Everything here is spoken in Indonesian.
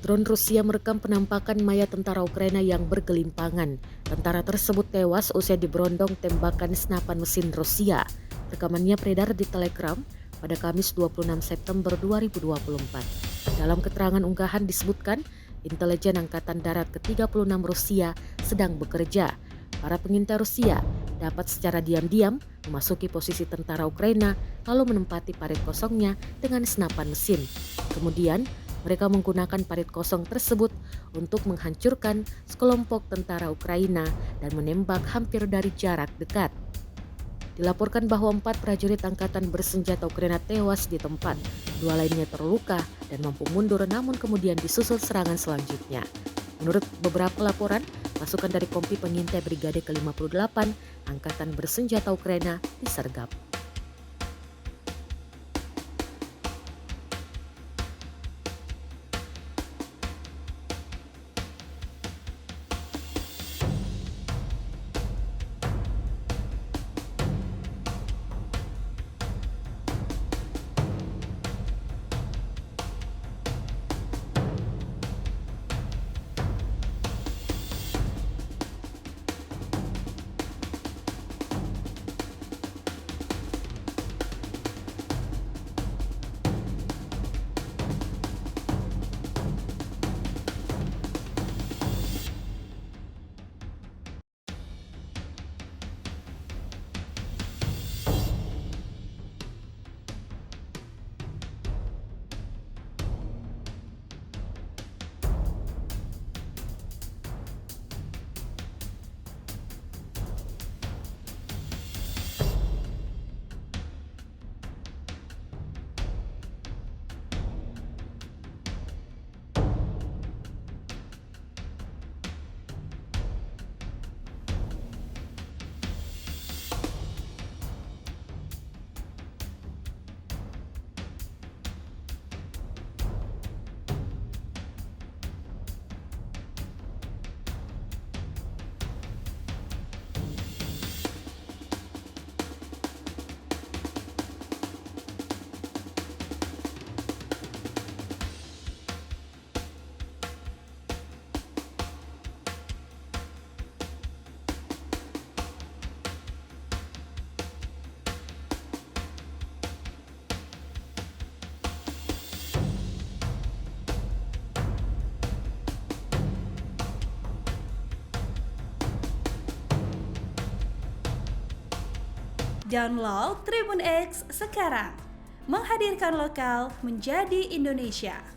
Drone Rusia merekam penampakan mayat tentara Ukraina yang bergelimpangan. Tentara tersebut tewas usai diberondong tembakan senapan mesin Rusia. Rekamannya beredar di Telegram pada Kamis 26 September 2024. Dalam keterangan unggahan disebutkan, intelijen Angkatan Darat ke-36 Rusia sedang bekerja. Para pengintai Rusia dapat secara diam-diam memasuki posisi tentara Ukraina lalu menempati parit kosongnya dengan senapan mesin. Kemudian, mereka menggunakan parit kosong tersebut untuk menghancurkan sekelompok tentara Ukraina dan menembak hampir dari jarak dekat. Dilaporkan bahwa 4 prajurit angkatan bersenjata Ukraina tewas di tempat, 2 lainnya terluka dan mampu mundur namun kemudian disusul serangan selanjutnya. Menurut beberapa laporan, pasukan dari Kompi Pengintai Brigade ke-58 Angkatan Bersenjata Ukraina disergap. Download Tribun X sekarang, menghadirkan lokal menjadi Indonesia.